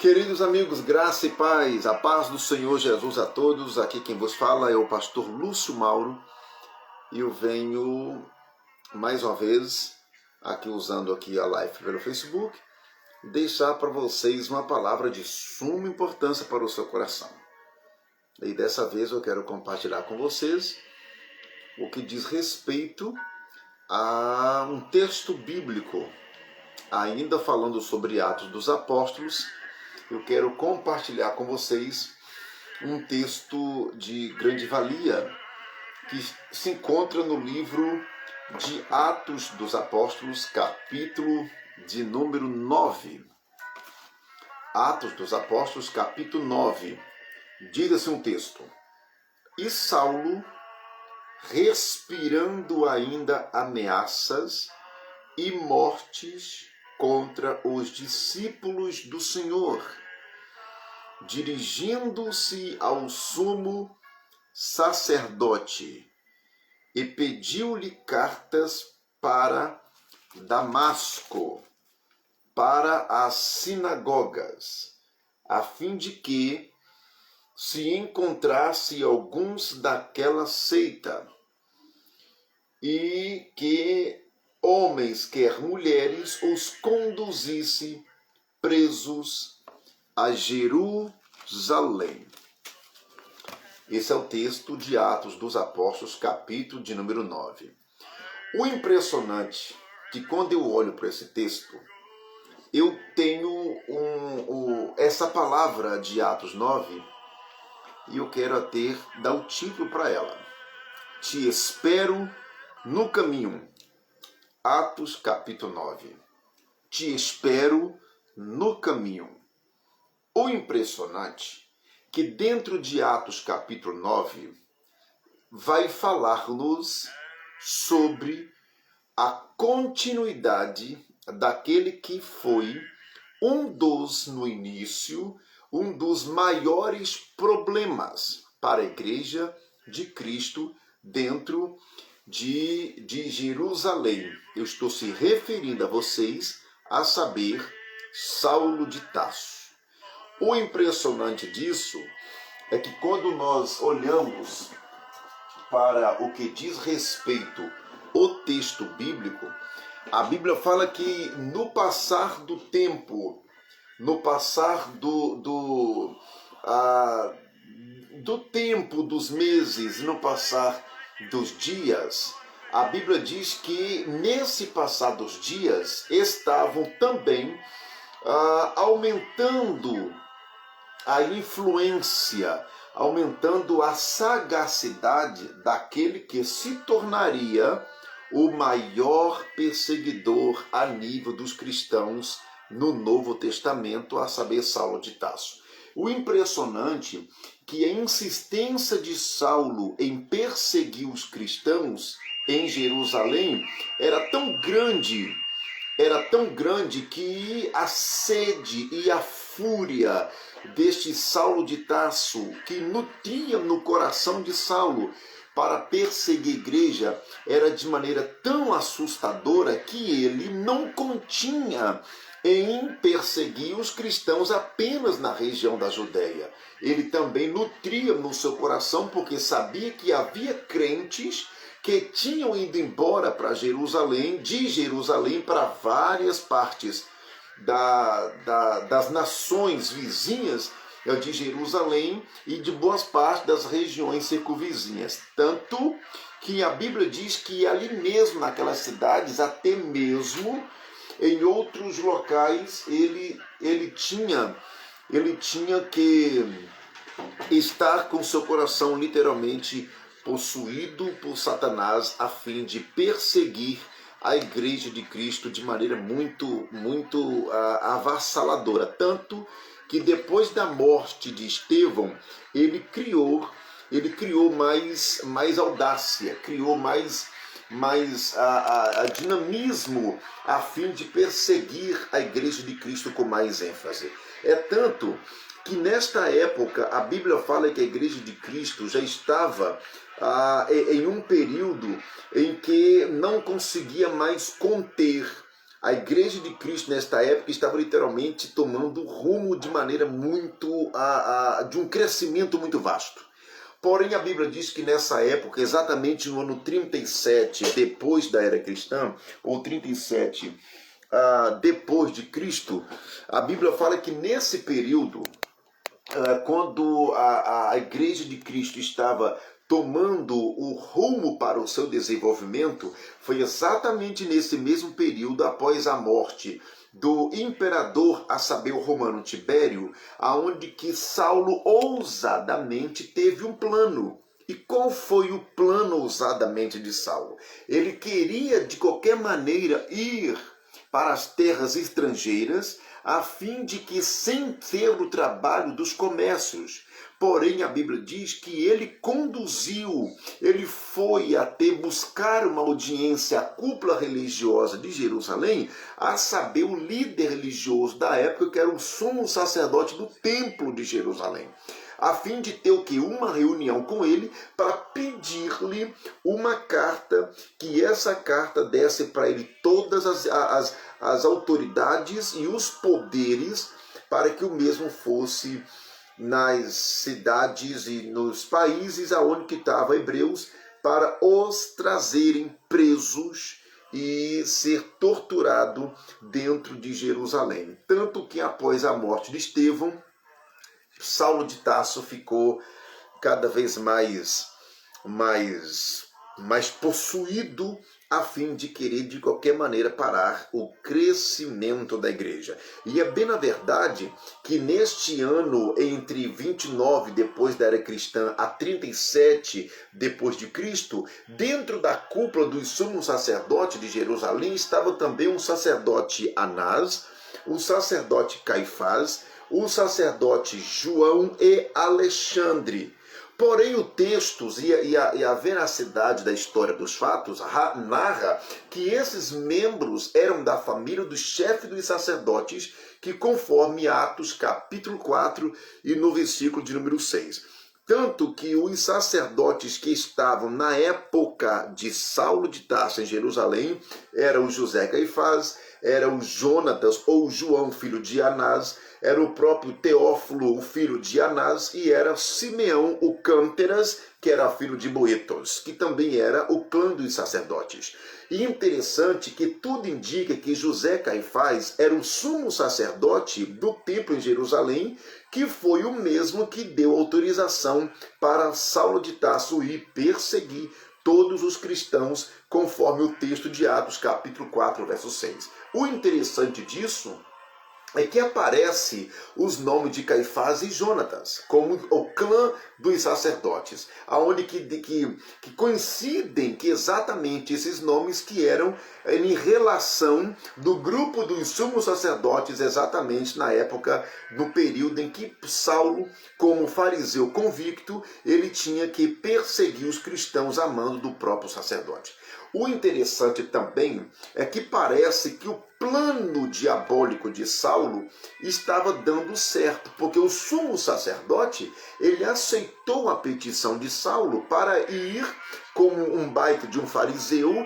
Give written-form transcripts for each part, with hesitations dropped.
Queridos amigos, graça e paz, a paz do Senhor Jesus a todos. Aqui quem vos fala é o pastor Lúcio Mauro e eu venho mais uma vez, aqui usando aqui a live pelo Facebook, deixar para vocês uma palavra de suma importância para o seu coração. E dessa vez eu quero compartilhar com vocês o que diz respeito a um texto bíblico, ainda falando sobre Atos dos Apóstolos. Eu quero compartilhar com vocês um texto de grande valia que se encontra no livro de Atos dos Apóstolos, capítulo de número 9. Atos dos Apóstolos, capítulo 9. Diz assim um texto: E Saulo, respirando ainda ameaças e mortes contra os discípulos do Senhor, dirigindo-se ao sumo sacerdote, e pediu-lhe cartas para Damasco, para as sinagogas, a fim de que se encontrasse alguns daquela seita, e que homens, quer mulheres, os conduzisse presos a Jerusalém. Esse é o texto de Atos dos Apóstolos, capítulo de número 9. O impressionante é que quando eu olho para esse texto, eu tenho essa palavra de Atos 9 e eu quero até dar o título para ela. Te espero no caminho. Atos capítulo 9. Te espero no caminho. O impressionante é que dentro de Atos capítulo 9 vai falar-nos sobre a continuidade daquele que foi no início, um dos maiores problemas para a igreja de Cristo dentro de Jerusalém. Eu estou se referindo a vocês, a saber, Saulo de Tarso. O impressionante disso é que quando nós olhamos para o que diz respeito ao texto bíblico, a Bíblia fala que no passar do tempo, no passar do tempo, dos meses, no passar dos dias, a Bíblia diz que nesse passar dos dias estavam também aumentando a influência, aumentando a sagacidade daquele que se tornaria o maior perseguidor a nível dos cristãos no Novo Testamento, a saber, Saulo de Tarso. O impressionante é que a insistência de Saulo em perseguir os cristãos em Jerusalém era tão grande que a sede e a fúria deste Saulo de Tarso, que nutria no coração de Saulo para perseguir a igreja, era de maneira tão assustadora que ele não continha em perseguir os cristãos apenas na região da Judéia. Ele também nutria no seu coração, porque sabia que havia crentes que tinham ido embora para Jerusalém, de Jerusalém para várias partes das nações vizinhas de Jerusalém e de boas partes das regiões circunvizinhas. Tanto que a Bíblia diz que ali mesmo, naquelas cidades, até mesmo em outros locais, ele tinha que estar com seu coração literalmente possuído por Satanás, a fim de perseguir a igreja de Cristo de maneira muito avassaladora. Tanto que depois da morte de Estevão, ele criou mais audácia, criou mais dinamismo a fim de perseguir a igreja de Cristo com mais ênfase. É tanto que nesta época a Bíblia fala que a igreja de Cristo já estava em um período em que não conseguia mais conter A igreja de Cristo nesta época estava literalmente tomando rumo de maneira muito, de um crescimento muito vasto. Porém, a Bíblia diz que nessa época, exatamente no ano 37 depois da era cristã, ou 37 depois de Cristo, a Bíblia fala que nesse período, quando a igreja de Cristo estava tomando o rumo para o seu desenvolvimento, foi exatamente nesse mesmo período, após a morte do imperador, a saber, o romano Tibério, aonde que Saulo ousadamente teve um plano. E qual foi o plano ousadamente de Saulo? Ele queria, de qualquer maneira, ir para as terras estrangeiras, a fim de que, sem ter o trabalho dos comércios. Porém, a Bíblia diz que ele conduziu, ele foi até buscar uma audiência à cúpula religiosa de Jerusalém, a saber, o líder religioso da época, que era o sumo sacerdote do templo de Jerusalém, a fim de ter o que? Uma reunião com ele para pedir-lhe uma carta, que essa carta desse para ele todas as autoridades e os poderes para que o mesmo fosse nas cidades e nos países aonde que estavam hebreus, para os trazerem presos e ser torturado dentro de Jerusalém. Tanto que após a morte de Estevão, Saulo de Tarso ficou cada vez mais possuído, a fim de querer de qualquer maneira parar o crescimento da igreja. E é bem na verdade que neste ano, entre 29 depois da era cristã a 37 depois de Cristo, dentro da cúpula dos sumos sacerdotes de Jerusalém estava também um sacerdote Anás, o sacerdote Caifás, o sacerdote João e Alexandre. Porém, o texto e a veracidade da história dos fatos narra que esses membros eram da família do chefe dos sacerdotes, que conforme Atos capítulo 4 e no versículo de número 6. Tanto que os sacerdotes que estavam na época de Saulo de Tarso em Jerusalém eram o José Caifás, era o Jonatas ou João, filho de Anás, era o próprio Teófilo, o filho de Anás, e era Simeão, o Cânteras, que era filho de Boetos, que também era o clã dos sacerdotes. E interessante que tudo indica que José Caifás era o sumo sacerdote do templo em Jerusalém, que foi o mesmo que deu autorização para Saulo de Tarso ir perseguir todos os cristãos, conforme o texto de Atos, capítulo 4, verso 6. O interessante disso é que aparece os nomes de Caifás e Jonatas, como o clã dos sacerdotes, aonde que coincidem que exatamente esses nomes que eram em relação do grupo dos sumos sacerdotes, exatamente na época, no período em que Saulo, como fariseu convicto, ele tinha que perseguir os cristãos a mando do próprio sacerdote. O interessante também é que parece que o plano diabólico de Saulo estava dando certo, porque o sumo sacerdote, ele aceitou a petição de Saulo para ir como um baita de um fariseu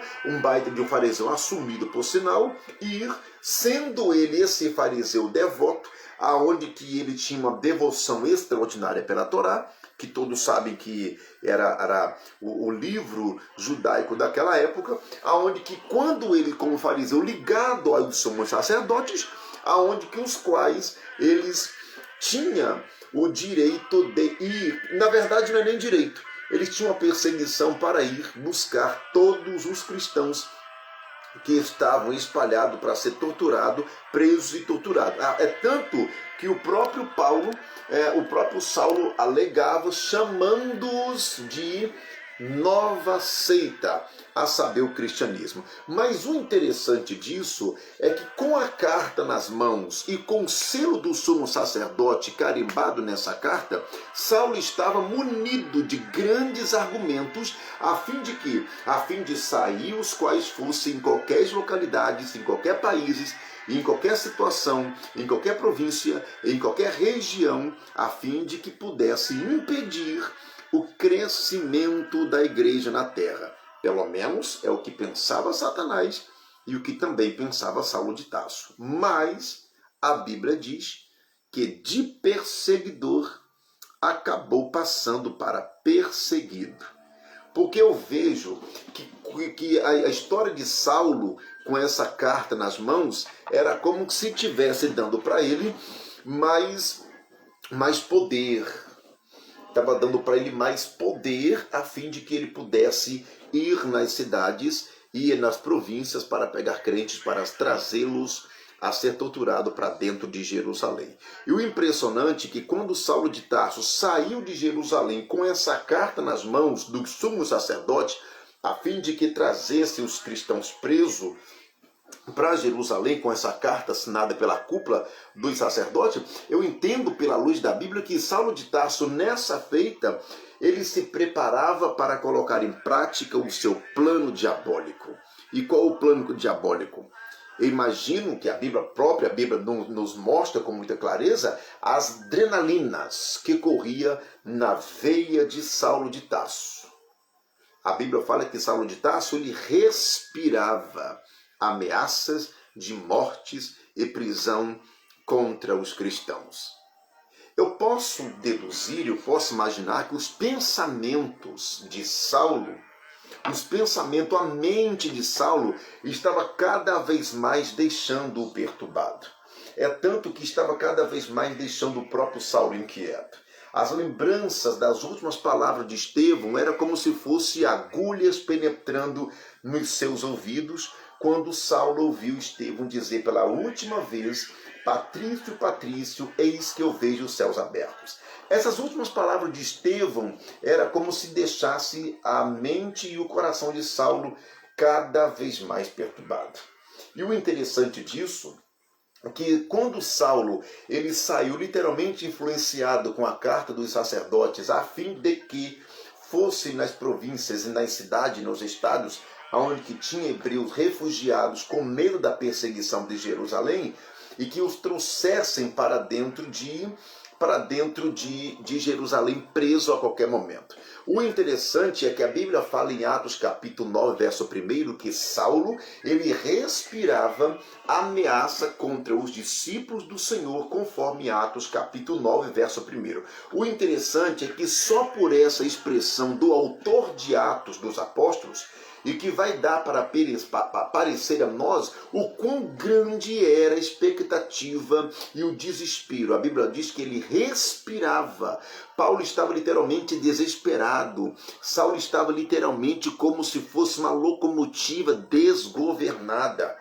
assumido por sinal, ir, sendo ele esse fariseu devoto, aonde que ele tinha uma devoção extraordinária pela Torá, que todos sabem que era o livro judaico daquela época, aonde que quando ele, como fariseu, ligado aos sumos sacerdotes, aonde que os quais eles tinham o direito de ir, na verdade não é nem direito, eles tinham a perseguição para ir buscar todos os cristãos que estavam espalhados para ser torturado, presos e torturados. É tanto que o próprio Saulo alegava, chamando-os de nova seita, a saber, o cristianismo. Mas o interessante disso é que com a carta nas mãos e com o selo do sumo sacerdote carimbado nessa carta, Saulo estava munido de grandes argumentos a fim de sair os quais fossem em qualquer localidade, em qualquer país, em qualquer situação, em qualquer província, em qualquer região, a fim de que pudesse impedir o crescimento da igreja na terra. Pelo menos é o que pensava Satanás, e o que também pensava Saulo de Tarso. Mas a Bíblia diz que de perseguidor acabou passando para perseguido. Porque eu vejo que a história de Saulo com essa carta nas mãos era como se estivesse dando para ele mais poder. Estava dando para ele mais poder a fim de que ele pudesse ir nas cidades e nas províncias para pegar crentes, para trazê-los a ser torturado para dentro de Jerusalém. E o impressionante é que quando Saulo de Tarso saiu de Jerusalém com essa carta nas mãos do sumo sacerdote, a fim de que trazesse os cristãos presos para Jerusalém com essa carta assinada pela cúpula dos sacerdotes, eu entendo pela luz da Bíblia que Saulo de Tarso, nessa feita, ele se preparava para colocar em prática o seu plano diabólico. E qual o plano diabólico? Eu imagino que a própria Bíblia nos mostra com muita clareza as adrenalinas que corria na veia de Saulo de Tarso. A Bíblia fala que Saulo de Tarso ele respirava ameaças de mortes e prisão contra os cristãos. Eu posso deduzir, eu posso imaginar que os pensamentos de Saulo, a mente de Saulo estava cada vez mais deixando-o perturbado. É tanto que estava cada vez mais deixando o próprio Saulo inquieto. As lembranças das últimas palavras de Estevão era como se fossem agulhas penetrando nos seus ouvidos, quando Saulo ouviu Estevão dizer pela última vez: Patrício, Patrício, eis que eu vejo os céus abertos. Essas últimas palavras de Estevão era como se deixasse a mente e o coração de Saulo cada vez mais perturbado. E o interessante disso é que quando Saulo ele saiu literalmente influenciado com a carta dos sacerdotes, a fim de que fosse nas províncias e nas cidades, nos estados, onde que tinha hebreus refugiados com medo da perseguição de Jerusalém, e que os trouxessem para dentro de Jerusalém preso a qualquer momento. O interessante é que a Bíblia fala em Atos capítulo 9, verso 1, que Saulo ele respirava ameaça contra os discípulos do Senhor, conforme Atos capítulo 9, verso 1. O interessante é que só por essa expressão do autor de Atos dos Apóstolos, e que vai dar para parecer a nós o quão grande era a expectativa e o desespero. A Bíblia diz que ele respirava. Paulo estava literalmente desesperado. Saulo estava literalmente como se fosse uma locomotiva desgovernada.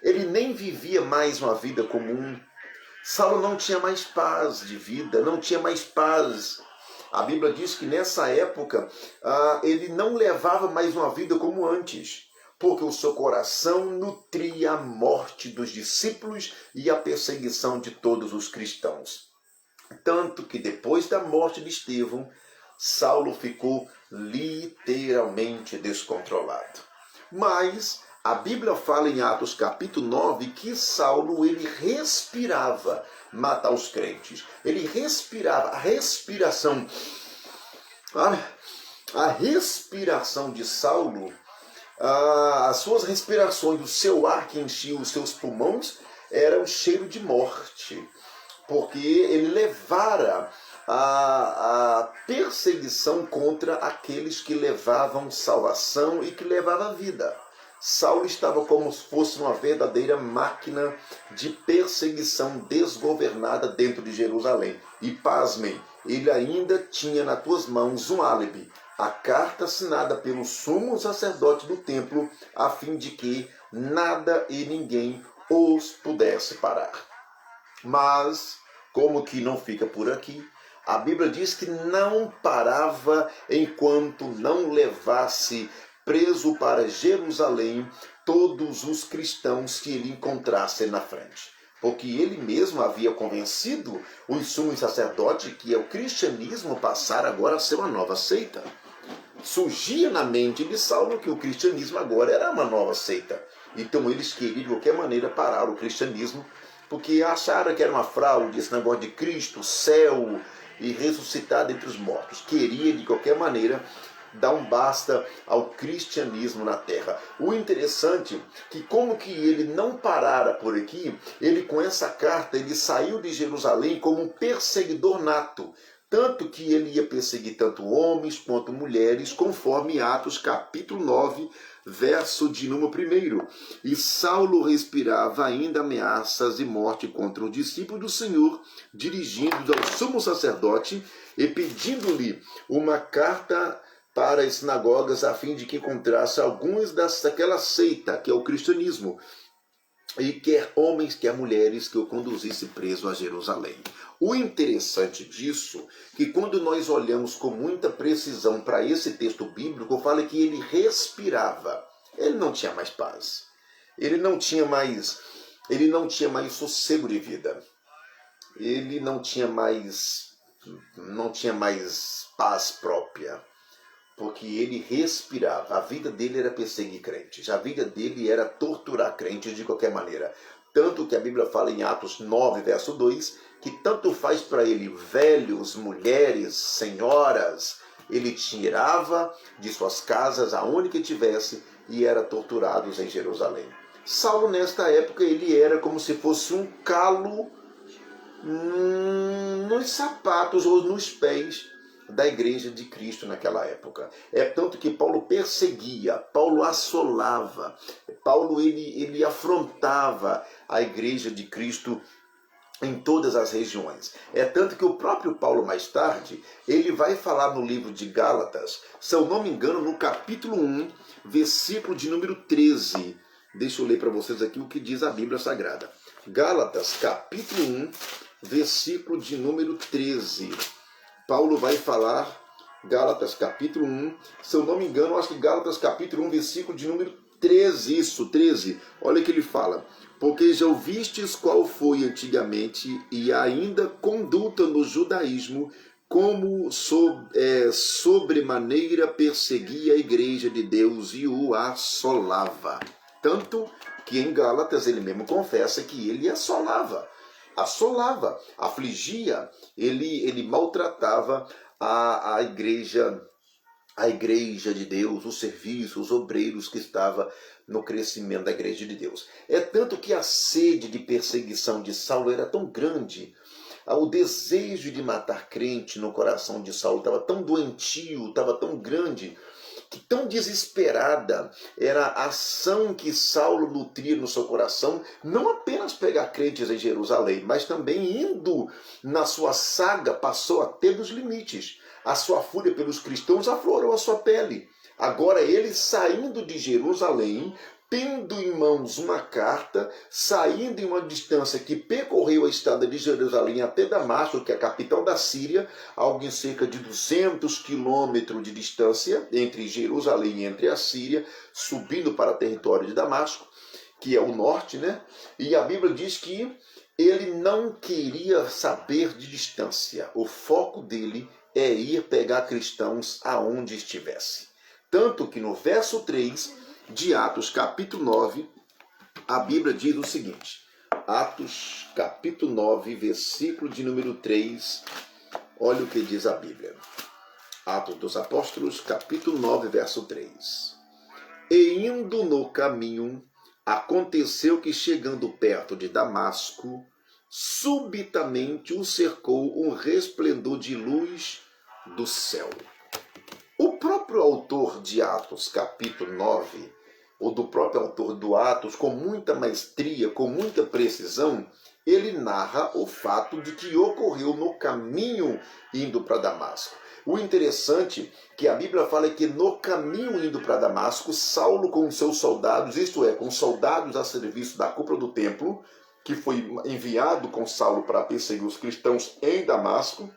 Ele nem vivia mais uma vida comum. Saulo não tinha mais paz de vida, não tinha mais paz. A Bíblia diz que nessa época ele não levava mais uma vida como antes, porque o seu coração nutria a morte dos discípulos e a perseguição de todos os cristãos. Tanto que depois da morte de Estevão, Saulo ficou literalmente descontrolado. Mas a Bíblia fala em Atos capítulo 9 que Saulo ele respirava matar os crentes. Ele respirava, a respiração de Saulo, as suas respirações, o seu ar que enchia os seus pulmões era um cheiro de morte, porque ele levara a perseguição contra aqueles que levavam salvação e que levavam vida. Saulo estava como se fosse uma verdadeira máquina de perseguição desgovernada dentro de Jerusalém. E pasmem, ele ainda tinha nas suas mãos um álibi, a carta assinada pelo sumo sacerdote do templo, a fim de que nada e ninguém os pudesse parar. Mas, como que não fica por aqui, a Bíblia diz que não parava enquanto não levasse preso para Jerusalém todos os cristãos que ele encontrasse na frente. Porque ele mesmo havia convencido os sumos sacerdotes que o cristianismo passara agora a ser uma nova seita. Surgia na mente de Saulo que o cristianismo agora era uma nova seita. Então eles queriam de qualquer maneira parar o cristianismo, porque acharam que era uma fraude esse negócio de Cristo, céu e ressuscitar dentre os mortos. Queria de qualquer maneira dar um basta ao cristianismo na terra. O interessante que como que ele não parara por aqui, ele com essa carta, ele saiu de Jerusalém como um perseguidor nato. Tanto que ele ia perseguir tanto homens quanto mulheres, conforme Atos capítulo 9, verso de número 1. E Saulo respirava ainda ameaças de morte contra os discípulos do Senhor, dirigindo-os ao sumo sacerdote e pedindo-lhe uma carta para as sinagogas, a fim de que encontrasse alguns daquela seita, que é o cristianismo, e quer homens, quer mulheres, que o conduzisse preso a Jerusalém. O interessante disso, que quando nós olhamos com muita precisão para esse texto bíblico, fala que ele respirava. Ele não tinha mais paz. Ele não tinha mais sossego de vida. Ele não tinha mais paz própria. Porque ele respirava. A vida dele era perseguir crentes. A vida dele era torturar crentes de qualquer maneira. Tanto que a Bíblia fala em Atos 9, verso 2, que tanto faz para ele velhos, mulheres, senhoras, ele tirava de suas casas aonde que tivesse e era torturado em Jerusalém. Saulo, nesta época, ele era como se fosse um calo nos sapatos ou nos pés da igreja de Cristo naquela época. É tanto que Paulo perseguia, Paulo assolava, Paulo ele afrontava a igreja de Cristo em todas as regiões. É tanto que o próprio Paulo, mais tarde, ele vai falar no livro de Gálatas, se eu não me engano, no capítulo 1, versículo de número 13. Deixa eu ler para vocês aqui o que diz a Bíblia Sagrada. Gálatas, capítulo 1, versículo de número 13. Paulo vai falar, Gálatas capítulo 1, se eu não me engano, acho que Gálatas capítulo 1, versículo de número 13, isso, 13. Olha que ele fala: porque já ouvistes qual foi antigamente e ainda conduta no judaísmo, como sobremaneira perseguia a igreja de Deus e o assolava. Tanto que em Gálatas ele mesmo confessa que ele assolava, afligia, ele maltratava a igreja de Deus, o serviço, os obreiros que estavam no crescimento da igreja de Deus. É tanto que a sede de perseguição de Saulo era tão grande, o desejo de matar crente no coração de Saulo estava tão doentio, estava tão grande, que tão desesperada era a ação que Saulo nutria no seu coração, não apenas pegar crentes em Jerusalém, mas também indo na sua saga, passou até dos limites. A sua fúria pelos cristãos aflorou a sua pele. Agora ele, saindo de Jerusalém, tendo em mãos uma carta, saindo em uma distância que percorreu a estrada de Jerusalém até Damasco, que é a capital da Síria, algo em cerca de 200 quilômetros de distância entre Jerusalém e entre a Síria, subindo para o território de Damasco, que é o norte, né? E a Bíblia diz que ele não queria saber de distância. O foco dele é ir pegar cristãos aonde estivesse. Tanto que no verso 3 de Atos, capítulo 9, a Bíblia diz o seguinte. Atos, capítulo 9, versículo de número 3. Olha o que diz a Bíblia. Atos dos Apóstolos, capítulo 9, verso 3. E indo no caminho, aconteceu que, chegando perto de Damasco, subitamente o cercou um resplendor de luz do céu. O próprio autor de Atos, capítulo 9, ou do próprio autor do Atos, com muita maestria, com muita precisão, ele narra o fato de que ocorreu no caminho indo para Damasco. O interessante é que a Bíblia fala que no caminho indo para Damasco, Saulo com seus soldados, isto é, com soldados a serviço da cúpula do templo, que foi enviado com Saulo para perseguir os cristãos em Damasco,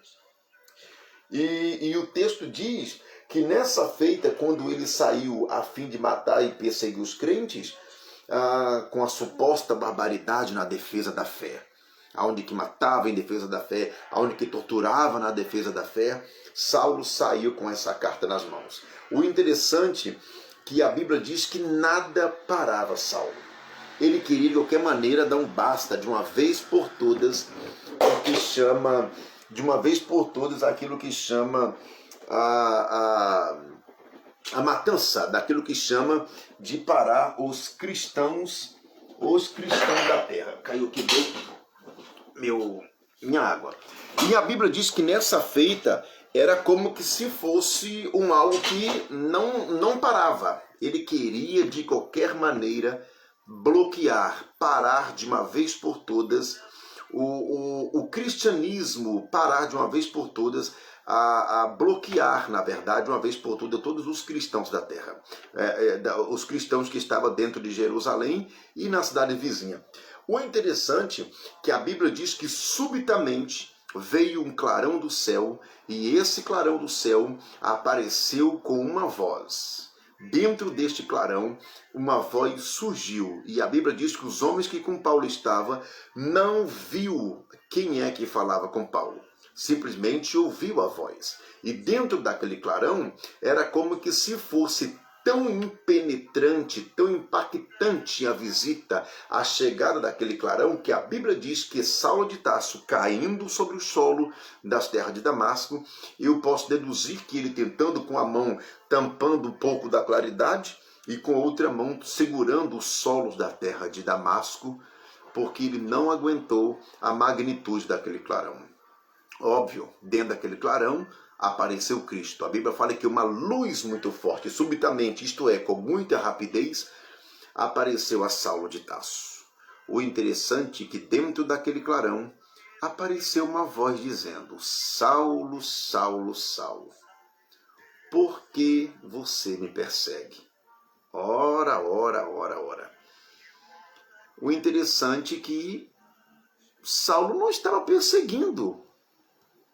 e o texto diz que nessa feita, quando ele saiu a fim de matar e perseguir os crentes, com a suposta barbaridade na defesa da fé, aonde que matava em defesa da fé, aonde que torturava na defesa da fé, Saulo saiu com essa carta nas mãos. O interessante é que a Bíblia diz que nada parava Saulo. Ele queria de qualquer maneira dar um basta de uma vez por todas, aquilo que chama a matança daquilo que chama de parar os cristãos da terra. Caiu aqui minha água. E a Bíblia diz que nessa feita era como que se fosse algo que não parava. Ele queria de qualquer maneira bloquear, parar de uma vez por todas o cristianismo, parar de uma vez por todas a bloquear, na verdade, uma vez por todas, todos os cristãos da terra, os cristãos que estavam dentro de Jerusalém e na cidade vizinha. O interessante é que a Bíblia diz que subitamente veio um clarão do céu, e esse clarão do céu apareceu com uma voz. Dentro deste clarão, uma voz surgiu, e a Bíblia diz que os homens que com Paulo estavam não viu quem é que falava com Paulo. Simplesmente ouviu a voz. E dentro daquele clarão, era como que se fosse tão impenetrante, tão impactante a visita, a chegada daquele clarão, que a Bíblia diz que Saulo de Tarso, caindo sobre o solo das terras de Damasco, eu posso deduzir que ele tentando com a mão, tampando um pouco da claridade, e com a outra mão segurando os solos da terra de Damasco, porque ele não aguentou a magnitude daquele clarão. Óbvio, dentro daquele clarão, apareceu Cristo. A Bíblia fala que uma luz muito forte, subitamente, isto é, com muita rapidez, apareceu a Saulo de Tarso. O interessante é que dentro daquele clarão apareceu uma voz dizendo: Saulo, Saulo, Saulo, por que você me persegue? Ora, ora, ora, ora. O interessante é que Saulo não estava perseguindo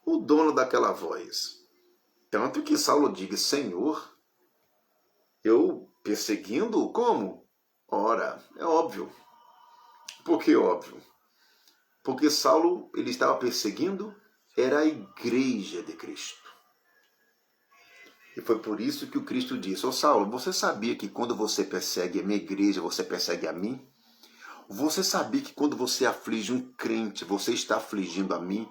o dono daquela voz. Tanto que Saulo diga: Senhor, eu perseguindo? Como? Ora, é óbvio. Por que óbvio? Porque Saulo, ele estava perseguindo, era a igreja de Cristo. E foi por isso que o Cristo disse: Saulo, você sabia que quando você persegue a minha igreja, você persegue a mim? Você sabia que quando você aflige um crente, você está afligindo a mim?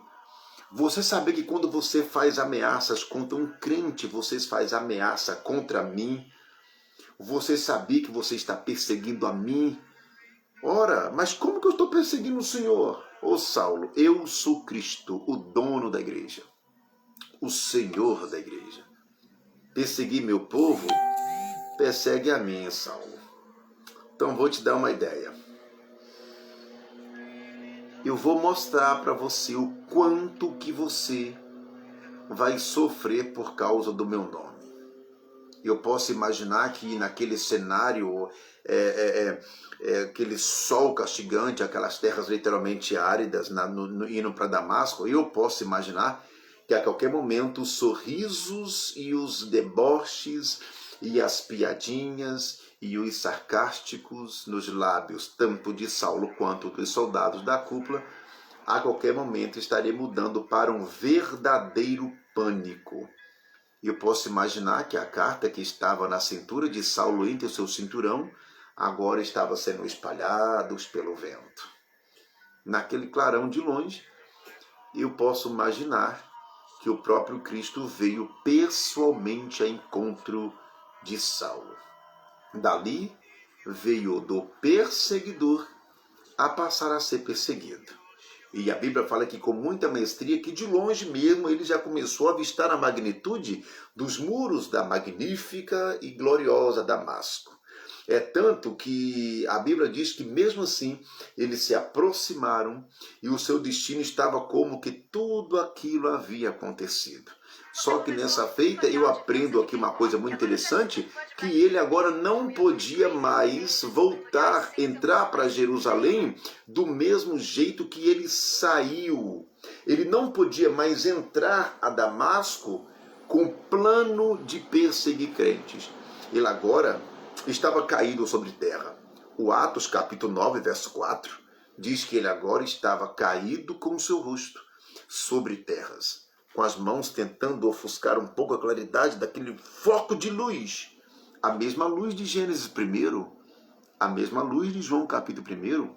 Você sabia que quando você faz ameaças contra um crente, você faz ameaça contra mim? Você sabia que você está perseguindo a mim? Ora, mas como que eu estou perseguindo o Senhor? Ô Saulo, eu sou Cristo, o dono da igreja, o Senhor da igreja. Perseguir meu povo, persegue a mim, Saulo. Então vou te dar uma ideia. Eu vou mostrar para você o quanto que você vai sofrer por causa do meu nome. Eu posso imaginar que naquele cenário, aquele sol castigante, aquelas terras literalmente áridas, indo para Damasco, eu posso imaginar que a qualquer momento os sorrisos e os deboches e as piadinhas e os sarcásticos nos lábios, tanto de Saulo quanto dos soldados da cúpula, a qualquer momento estaria mudando para um verdadeiro pânico. Eu posso imaginar que a carta que estava na cintura de Saulo entre o seu cinturão, agora estava sendo espalhada pelo vento. Naquele clarão de longe, eu posso imaginar que o próprio Cristo veio pessoalmente a encontro de Saulo. Dali veio do perseguidor a passar a ser perseguido. E a Bíblia fala que com muita maestria, que de longe mesmo ele já começou a avistar a magnitude dos muros da magnífica e gloriosa Damasco. É tanto que a Bíblia diz que mesmo assim eles se aproximaram e o seu destino estava como que tudo aquilo havia acontecido. Só que nessa feita eu aprendo aqui uma coisa muito interessante, que ele agora não podia mais voltar, entrar para Jerusalém do mesmo jeito que ele saiu. Ele não podia mais entrar a Damasco com plano de perseguir crentes. Ele agora estava caído sobre terra. O Atos capítulo 9, verso 4, diz que ele agora estava caído com o seu rosto sobre terras, com as mãos tentando ofuscar um pouco a claridade daquele foco de luz. A mesma luz de Gênesis 1, a mesma luz de João capítulo 1.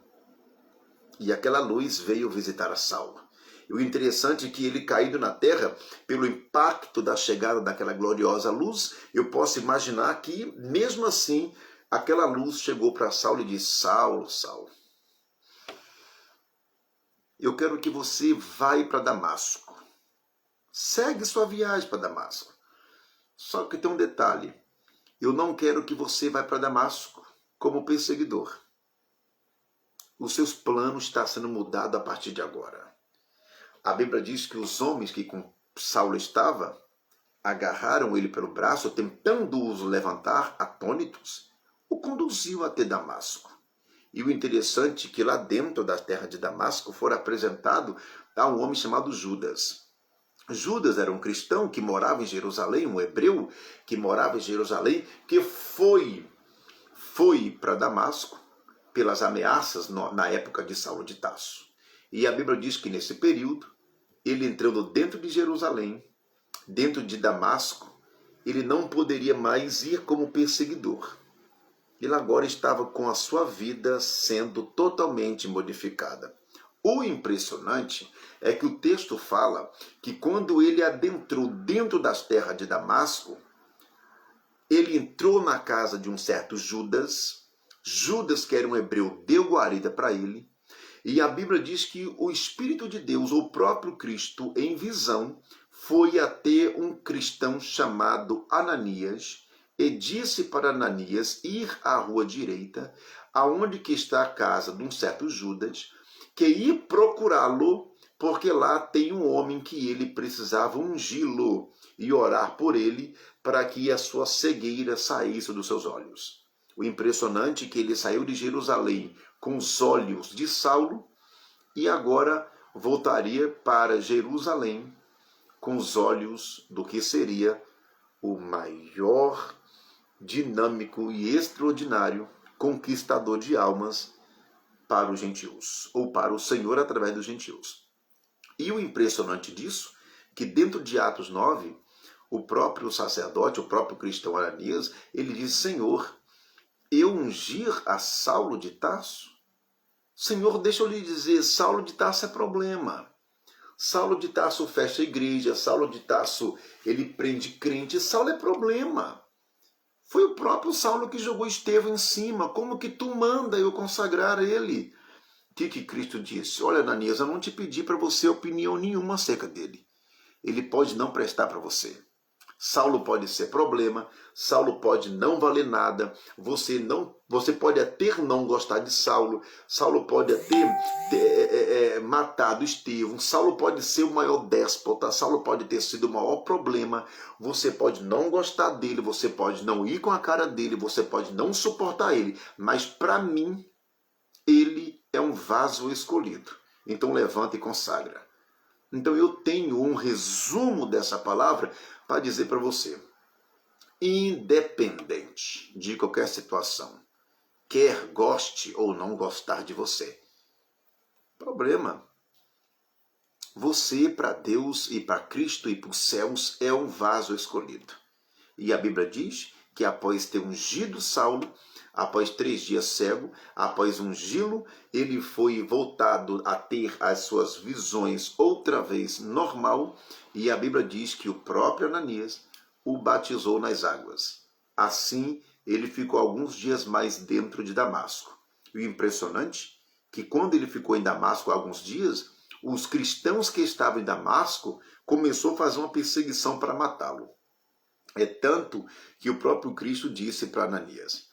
E aquela luz veio visitar a Saulo. E o interessante é que ele caído na terra, pelo impacto da chegada daquela gloriosa luz, eu posso imaginar que, mesmo assim, aquela luz chegou para Saulo e disse: Saulo, Saulo, eu quero que você vá para Damasco. Segue sua viagem para Damasco. Só que tem um detalhe. Eu não quero que você vá para Damasco como perseguidor. Os seus planos estão sendo mudados a partir de agora. A Bíblia diz que os homens que com Saulo estava agarraram ele pelo braço, tentando-os levantar, atônitos, o conduziu até Damasco. E o interessante é que lá dentro da terra de Damasco foi apresentado a um homem chamado Judas. Judas era um cristão que morava em Jerusalém, um hebreu que morava em Jerusalém, que foi para Damasco pelas ameaças na época de Saulo de Tarso. E a Bíblia diz que nesse período, ele entrando dentro de Jerusalém, dentro de Damasco, ele não poderia mais ir como perseguidor. Ele agora estava com a sua vida sendo totalmente modificada. O impressionante é que o texto fala que quando ele adentrou dentro das terras de Damasco, ele entrou na casa de um certo Judas. Judas, que era um hebreu, deu guarida para ele. E a Bíblia diz que o Espírito de Deus, ou o próprio Cristo, em visão, foi até um cristão chamado Ananias e disse para Ananias ir à rua direita, aonde que está a casa de um certo Judas, que ir procurá-lo, porque lá tem um homem que ele precisava ungí-lo e orar por ele para que a sua cegueira saísse dos seus olhos. O impressionante é que ele saiu de Jerusalém com os olhos de Saulo e agora voltaria para Jerusalém com os olhos do que seria o maior, dinâmico e extraordinário conquistador de almas para os gentios, ou para o Senhor através dos gentios. E o impressionante disso, que dentro de Atos 9, o próprio sacerdote, o próprio cristão Ananias, ele diz: Senhor, eu ungir a Saulo de Tarso? Senhor, deixa eu lhe dizer, Saulo de Tarso é problema. Saulo de Tarso fecha a igreja, Saulo de Tarso ele prende crente, Saulo é problema. Foi o próprio Saulo que jogou Estevão em cima. Como que tu manda eu consagrar ele? O que Cristo disse? Olha, Ananias, eu não te pedi para você opinião nenhuma acerca dele. Ele pode não prestar para você. Saulo pode ser problema, Saulo pode não valer nada, você pode até não gostar de Saulo, Saulo pode até matado Estevão, Saulo pode ser o maior déspota, Saulo pode ter sido o maior problema, você pode não gostar dele, você pode não ir com a cara dele, você pode não suportar ele, mas para mim, ele é um vaso escolhido. Então levanta e consagra. Então eu tenho um resumo dessa palavra para dizer para você. Independente de qualquer situação, quer goste ou não gostar de você, problema. Você, para Deus e para Cristo e para os céus, é um vaso escolhido. E a Bíblia diz que após ter ungido Saulo, após 3 dias cego, após ungí-lo, ele foi voltado a ter as suas visões outra vez normal, e a Bíblia diz que o próprio Ananias o batizou nas águas. Assim, ele ficou alguns dias mais dentro de Damasco. E o impressionante é que quando ele ficou em Damasco alguns dias, os cristãos que estavam em Damasco começou a fazer uma perseguição para matá-lo. É tanto que o próprio Cristo disse para Ananias: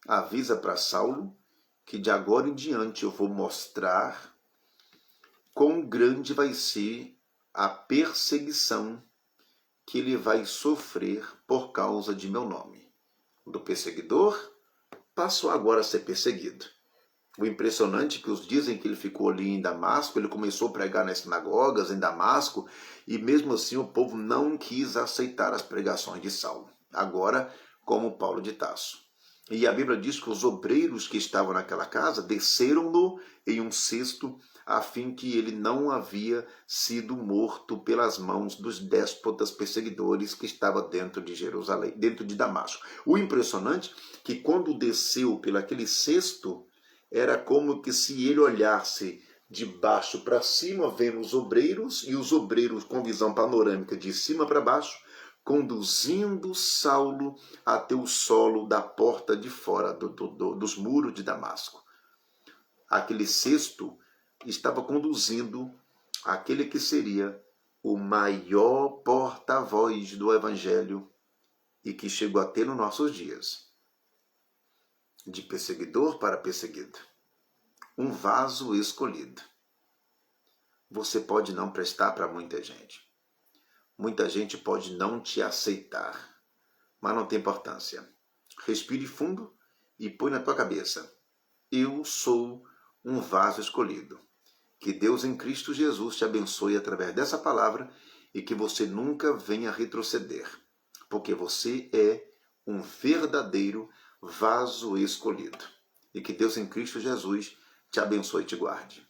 avisa para Saulo que de agora em diante eu vou mostrar quão grande vai ser a perseguição que ele vai sofrer por causa de meu nome. Do perseguidor passou agora a ser perseguido. O impressionante é que os dizem que ele ficou ali em Damasco, ele começou a pregar nas sinagogas em Damasco, e mesmo assim o povo não quis aceitar as pregações de Saulo. Agora, como Paulo de Tarso. E a Bíblia diz que os obreiros que estavam naquela casa desceram-no em um cesto, a fim que ele não havia sido morto pelas mãos dos déspotas perseguidores que estavam dentro de Jerusalém, dentro de Damasco. O impressionante é que quando desceu pelaquele cesto, era como que se ele olhasse de baixo para cima, vendo os obreiros, e os obreiros com visão panorâmica de cima para baixo, conduzindo Saulo até o solo da porta de fora dos muros de Damasco. Aquele cesto estava conduzindo aquele que seria o maior porta-voz do Evangelho e que chegou até nos nossos dias. De perseguidor para perseguido. Um vaso escolhido. Você pode não prestar para muita gente. Muita gente pode não te aceitar. Mas não tem importância. Respire fundo e põe na tua cabeça. Eu sou um vaso escolhido. Que Deus em Cristo Jesus te abençoe através dessa palavra e que você nunca venha retroceder. Porque você é um verdadeiro vaso escolhido. E que Deus em Cristo Jesus te abençoe e te guarde.